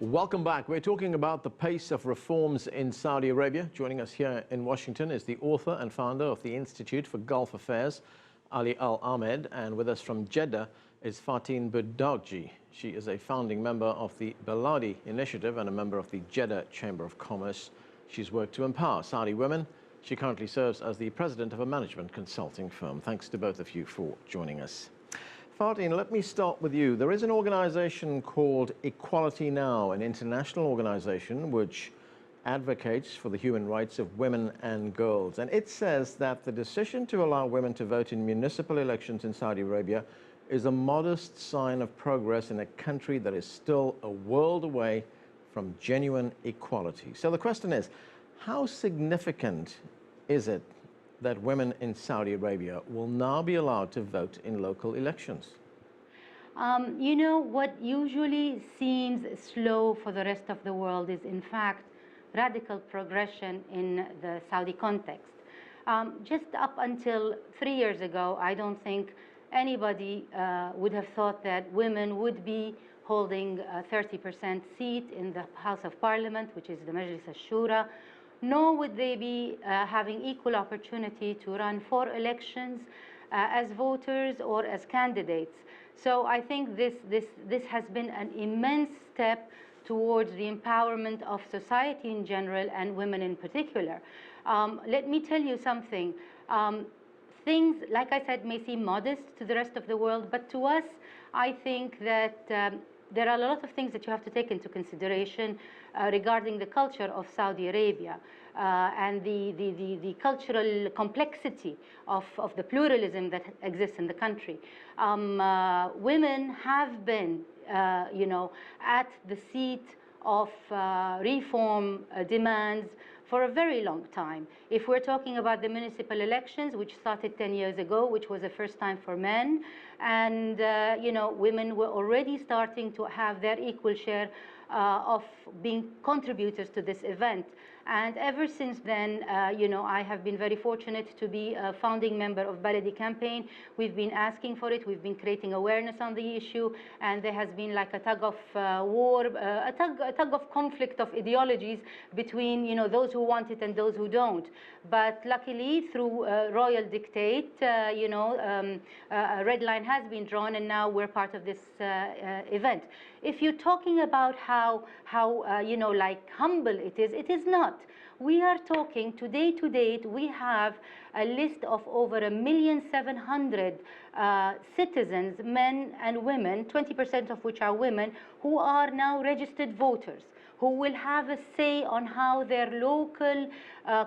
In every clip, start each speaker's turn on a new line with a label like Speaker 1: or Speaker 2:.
Speaker 1: Welcome back. We're talking about the pace of reforms in Saudi Arabia. Joining us here in Washington is the author and founder of the Institute for Gulf Affairs, Ali Al-Ahmed, and with us from Jeddah is Fatin Bundagji. She is a founding member of the Balady Initiative and a member of the Jeddah Chamber of Commerce. She's worked to empower Saudi women. She currently serves as the president of a management consulting firm. Thanks to both of you for joining us. Fatin, let me start with you. There is an organization called Equality Now, an international organization which advocates for the human rights of women and girls. And it says that the decision to allow women to vote in municipal elections in Saudi Arabia is a modest sign of progress in a country that is still a world away from genuine equality. So the question is, how significant is it that women in Saudi Arabia will now be allowed to vote in local elections?
Speaker 2: You know, what usually seems slow for the rest of the world is, in fact, radical progression in the Saudi context. Just up until 3 years ago, I don't think anybody would have thought that women would be holding a 30% seat in the House of Parliament, which is the Majlis al-Shura, nor would they be having equal opportunity to run for elections as voters or as candidates. So I think this has been an immense step towards the empowerment of society in general and women in particular. Let me tell you something. Things, like I said, may seem modest to the rest of the world, but to us, I think that there are a lot of things that you have to take into consideration regarding the culture of Saudi Arabia and the cultural complexity of the pluralism that exists in the country. Women have been, you know, at the seat of reform demands for a very long time. If we're talking about the municipal elections, which started 10 years ago, which was the first time for men, and you know, women were already starting to have their equal share of being contributors to this event. And ever since then, you know, I have been very fortunate to be a founding member of Balady campaign. We've been asking for it. We've been creating awareness on the issue, and there has been like a tug of war, a tug of conflict of ideologies between, you know, those who want it and those who don't. But luckily, through royal dictate, you know, a red line has been drawn, and now we're part of this event. If you're talking about how you know, like humble it is not. We are talking today to date, we have a list of over 1,700,000 citizens, men and women, 20% of which are women, who are now registered voters, who will have a say on how their local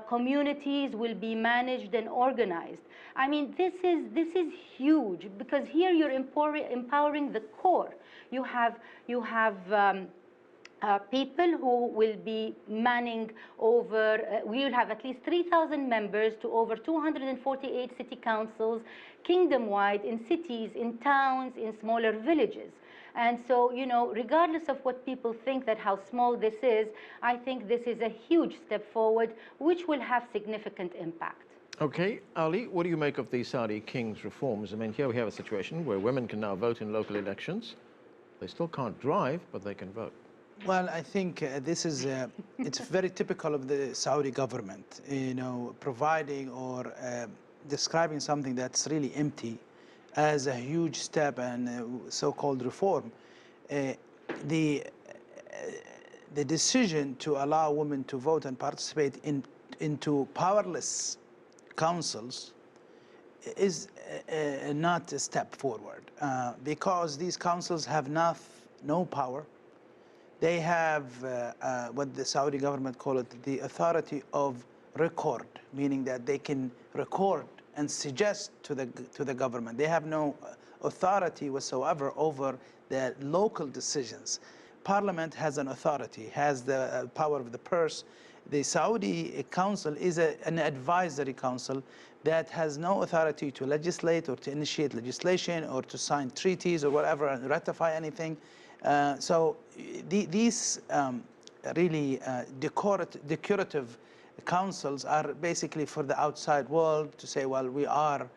Speaker 2: communities will be managed and organized. I mean, this is huge, because here you're empowering the core. You have people who will be manning over, we will have at least 3,000 members to over 248 city councils, kingdom-wide, in cities, in towns, in smaller villages. And so, you know, regardless of what people think that how small this is, I think this is a huge step forward, which will have significant impact.
Speaker 1: Okay, Ali, what do you make of the Saudi king's reforms? I mean, here we have a situation where women can now vote in local elections. They still can't drive, but they can vote.
Speaker 3: Well, I think this is, it's very typical of the Saudi government, you know, providing or describing something that's really empty as a huge step and so-called reform. The decision to allow women to vote and participate into powerless councils is not a step forward, because these councils have no power. They have what the Saudi government call it the authority of record, meaning that they can record and suggest to the government. They have no authority whatsoever over the local decisions. Parliament has an authority, has the power of the purse. The Saudi council is an advisory council that has no authority to legislate or to initiate legislation or to sign treaties or whatever and ratify anything. So these really decorative councils are basically for the outside world to say, well, we are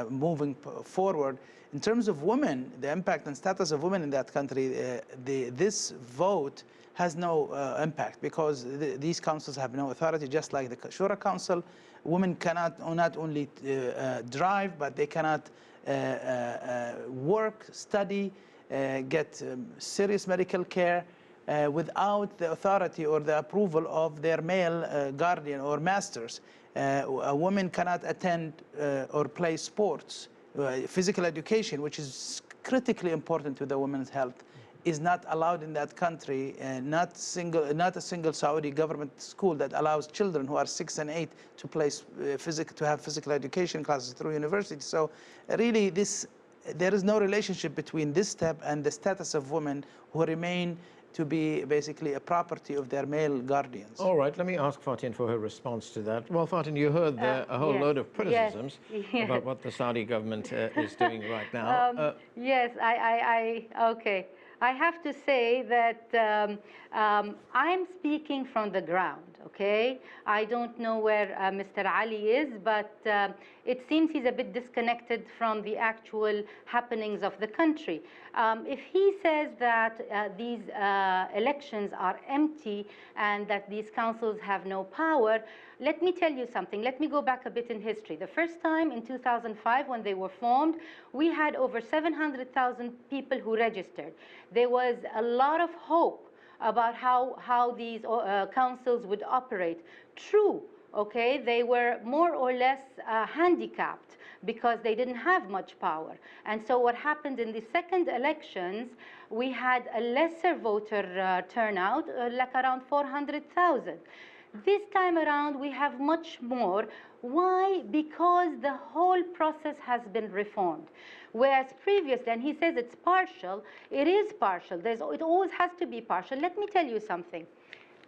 Speaker 3: moving forward. In terms of women, the impact and status of women in that country, this vote has no impact, because these councils have no authority, just like the Shura Council. Women cannot not only drive, but they cannot work, study, get serious medical care without the authority or the approval of their male guardian or masters. A woman cannot attend or play sports. Physical education, which is critically important to the women's health, is not allowed in that country. Not a single Saudi government school that allows children who are 6 and 8 to play to have physical education classes through university. So really, there is no relationship between this step and the status of women who remain to be basically a property of their male guardians.
Speaker 1: All right, let me ask Fatin for her response to that. Well, Fatin, you heard a whole load of criticisms about what the Saudi government is doing right now.
Speaker 2: Yes, okay. I have to say that I'm speaking from the ground, okay? I don't know where Mr. Ali is, but it seems he's a bit disconnected from the actual happenings of the country. If he says that these elections are empty and that these councils have no power, let me tell you something. Let me go back a bit in history. The first time in 2005 when they were formed, we had over 700,000 people who registered. There was a lot of hope about how these councils would operate. True, okay, they were more or less handicapped because they didn't have much power. And so what happened in the second elections, we had a lesser voter turnout, like around 400,000. This time around, we have much more. Why? Because the whole process has been reformed. Whereas previously, and he says it's partial, it is partial. It always has to be partial. Let me tell you something.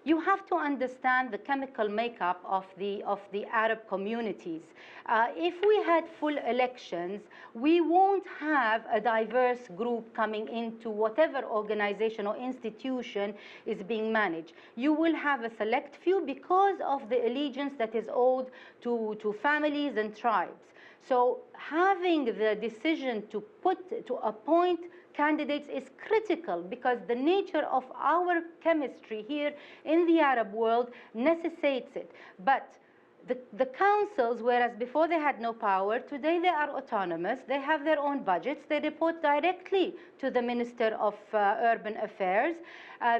Speaker 2: You have to understand the chemical makeup of the Arab communities. If we had full elections, we won't have a diverse group coming into whatever organization or institution is being managed. You will have a select few because of the allegiance that is owed to families and tribes. So having the decision to appoint candidates is critical, because the nature of our chemistry here in the Arab world necessitates it. But the councils, whereas before they had no power, today they are autonomous. They have their own budgets. They report directly to the Minister of Urban Affairs.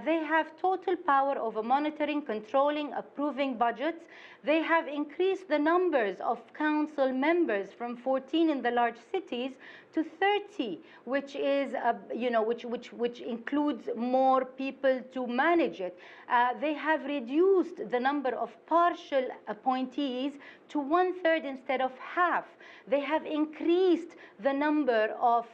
Speaker 2: They have total power over monitoring, controlling, approving budgets. They have increased the numbers of council members from 14 in the large cities to 30, which is, which includes more people to manage it. They have reduced the number of partial appointees to 1/3 instead of half. They have increased the number of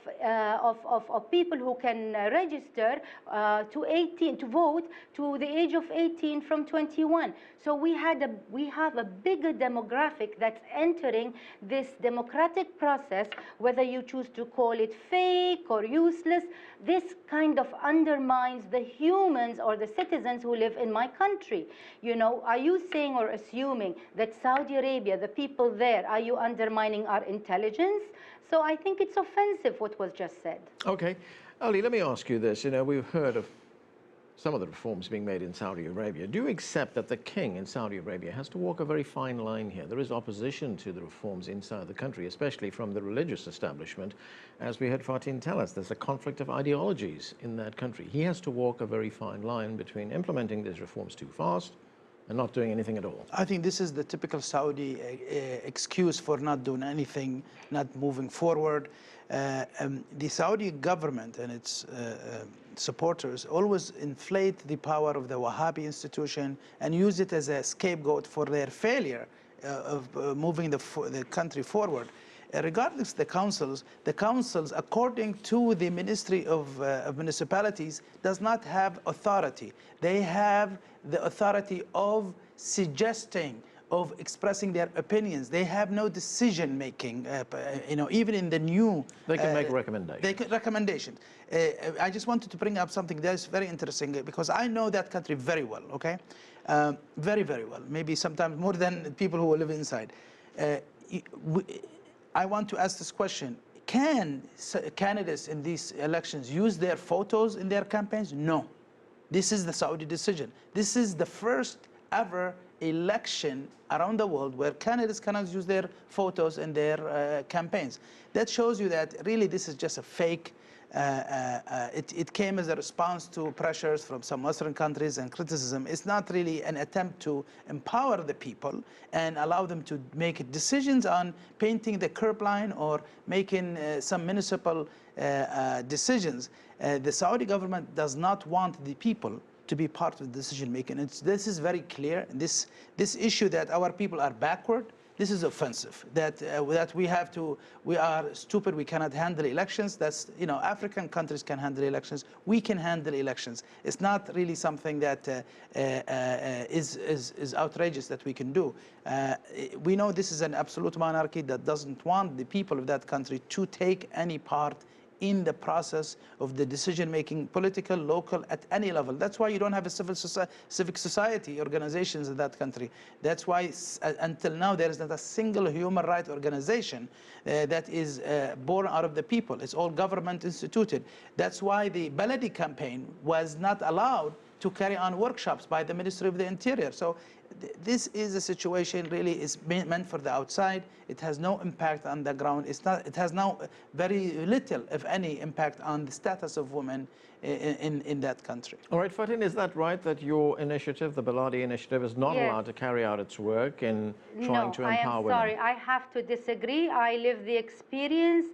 Speaker 2: people who can register to vote to the age of 18 from 21. So we have a bigger demographic that's entering this democratic process, whether you choose to call it fake or useless. This kind of undermines the humans or the citizens who live in my country. You know, are you saying or assuming that Saudi Arabia, the people there, are you undermining our intelligence? So I think it's offensive what was just said.
Speaker 1: Okay. Ali, let me ask you this. You know, we've heard of some of the reforms being made in Saudi Arabia. Do you accept that the king in Saudi Arabia has to walk a very fine line here? There is opposition to the reforms inside the country, especially from the religious establishment. As we heard Fatin tell us, there's a conflict of ideologies in that country. He has to walk a very fine line between implementing these reforms too fast and not doing anything at all.
Speaker 3: I think this is the typical Saudi excuse for not doing anything, not moving forward. The Saudi government and its supporters always inflate the power of the Wahhabi institution and use it as a scapegoat for their failure of moving the country forward. Regardless of the councils, according to the Ministry of Municipalities, does not have authority. They have the authority of suggesting, of expressing their opinions. They have no decision making. Even in the new,
Speaker 1: they can make recommendations.
Speaker 3: They can recommendations. I just wanted to bring up something that is very interesting, because I know that country very well. Okay, very, very well. Maybe sometimes more than people who live inside. I want to ask this question: can candidates in these elections use their photos in their campaigns? No. This is the Saudi decision. This is the first ever election around the world where candidates cannot use their photos in their campaigns. That shows you that really this is just a fake. It came as a response to pressures from some Western countries and criticism. It's not really an attempt to empower the people and allow them to make decisions on painting the curb line or making some municipal decisions. The Saudi government does not want the people to be part of the decision making. This is very clear. This issue that our people are backward, this is offensive. That we are stupid. We cannot handle elections. That's, you know, African countries can handle elections. We can handle elections. It's not really something that is outrageous that we can do. We know this is an absolute monarchy that doesn't want the people of that country to take any part in the process of the decision-making, political, local, at any level. That's why you don't have a civic society organizations in that country. That's why until now there is not a single human rights organization that is born out of the people. It's all government instituted. That's why the Balady campaign was not allowed to carry on workshops by the Ministry of the Interior. So this is a situation really is meant for the outside. It has no impact on the ground. It has now very little, if any, impact on the status of women in that country.
Speaker 1: All right, Fatin, is that right that your initiative, the Balady Initiative, is not allowed to carry out its work in trying to empower women?
Speaker 2: No, I am sorry. I have to disagree. I live the experience.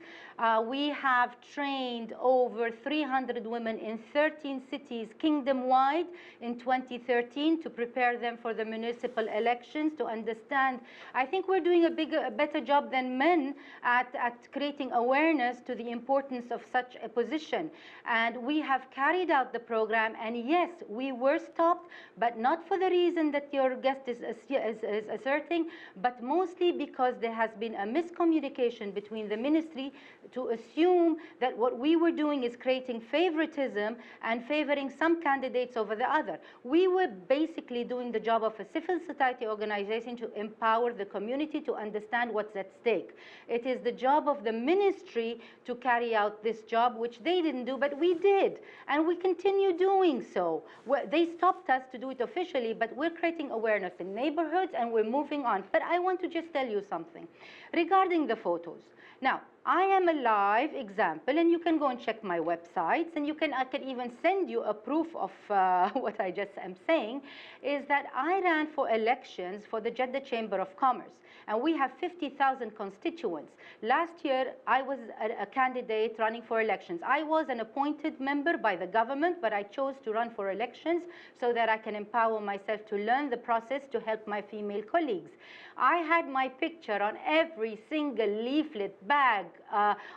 Speaker 2: We have trained over 300 women in 13 cities kingdom-wide in 2013 to prepare them for the municipal elections, to understand. I think we're doing a better job than men at creating awareness to the importance of such a position. And we have carried out the program, and yes, we were stopped, but not for the reason that your guest is asserting, but mostly because there has been a miscommunication between the ministry to assume that what we were doing is creating favoritism and favoring some candidates over the other. We were basically doing the job of a civil society organization to empower the community to understand what's at stake. It is the job of the ministry to carry out this job, which they didn't do, but we did, and we continue doing so. They stopped us to do it officially, but we're creating awareness in neighborhoods, and we're moving on. But I want to just tell you something regarding the photos. Now, I am a live example, and you can go and check my websites, and I can even send you a proof of what I just am saying, is that I ran for elections for the Jeddah Chamber of Commerce, and we have 50,000 constituents. Last year, I was a candidate running for elections. I was an appointed member by the government, but I chose to run for elections so that I can empower myself to learn the process to help my female colleagues. I had my picture on every single leaflet, bag,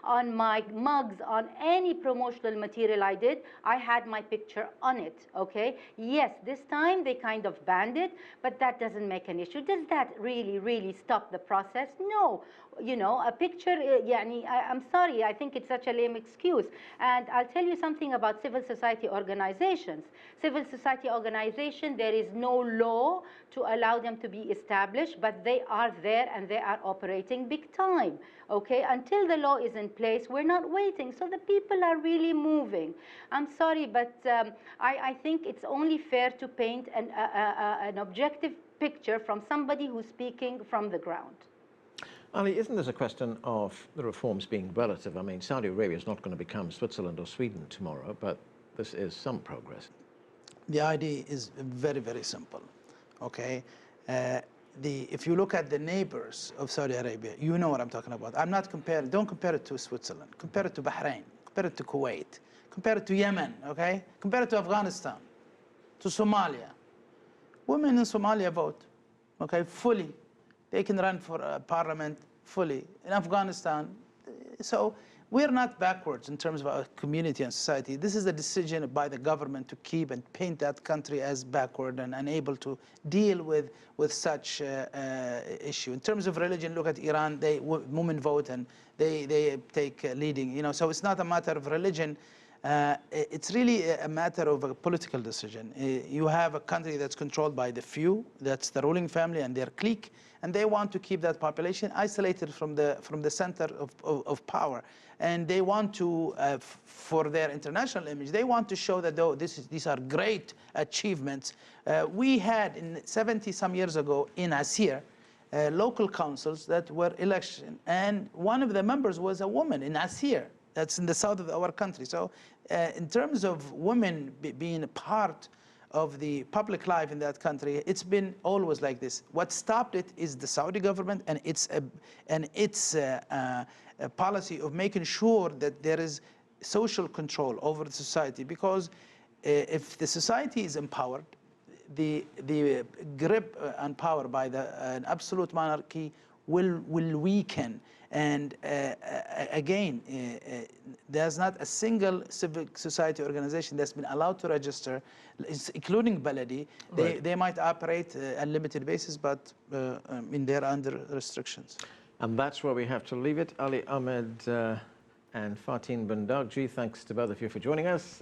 Speaker 2: on my mugs, on any promotional material I did, I had my picture on it, okay? Yes, this time they kind of banned it, but that doesn't make an issue. Does that really stop the process? No. You know, a picture, I'm sorry, I think it's such a lame excuse. And I'll tell you something about civil society organizations. Civil society organization, there is no law to allow them to be established, but they are there and they are operating big time, okay? Until the law is in place, we're not waiting. So the people are really moving. I'm sorry, but I think it's only fair to paint an objective picture from somebody who's speaking from the ground.
Speaker 1: Ali, isn't this a question of the reforms being relative? I mean, Saudi Arabia is not going to become Switzerland or Sweden tomorrow, but this is some progress.
Speaker 3: The idea is very, very simple, okay? If you look at the neighbors of Saudi Arabia, you know what I'm talking about. I'm not comparing, don't compare it to Switzerland. Compare it to Bahrain, compare it to Kuwait, compare it to Yemen, okay? Compare it to Afghanistan, to Somalia. Women in Somalia vote, okay, fully. They can run for parliament fully. In Afghanistan, so we're not backwards in terms of our community and society. This is a decision by the government to keep and paint that country as backward and unable to deal with such issue. In terms of religion, look at Iran. Women vote and they take leading. You know, so it's not a matter of religion. It's really a matter of a political decision. You have a country that's controlled by the few, that's the ruling family and their clique, and they want to keep that population isolated from the center of power. And they want to, for their international image, they want to show that these are great achievements. We had, 70-some years ago in Asir, local councils that were election, and one of the members was a woman in Asir. That's in the south of our country. So in terms of women being a part of the public life in that country, it's been always like this. What stopped it is the Saudi government and its policy of making sure that there is social control over the society. Because if the society is empowered, the grip and power by an absolute monarchy will weaken. And again, there's not a single civic society organization that's been allowed to register, including Baladi. They might operate on a limited basis, but they're under restrictions.
Speaker 1: And that's where we have to leave it. Ali Ahmed and Fatin Bundagji, thanks to both of you for joining us.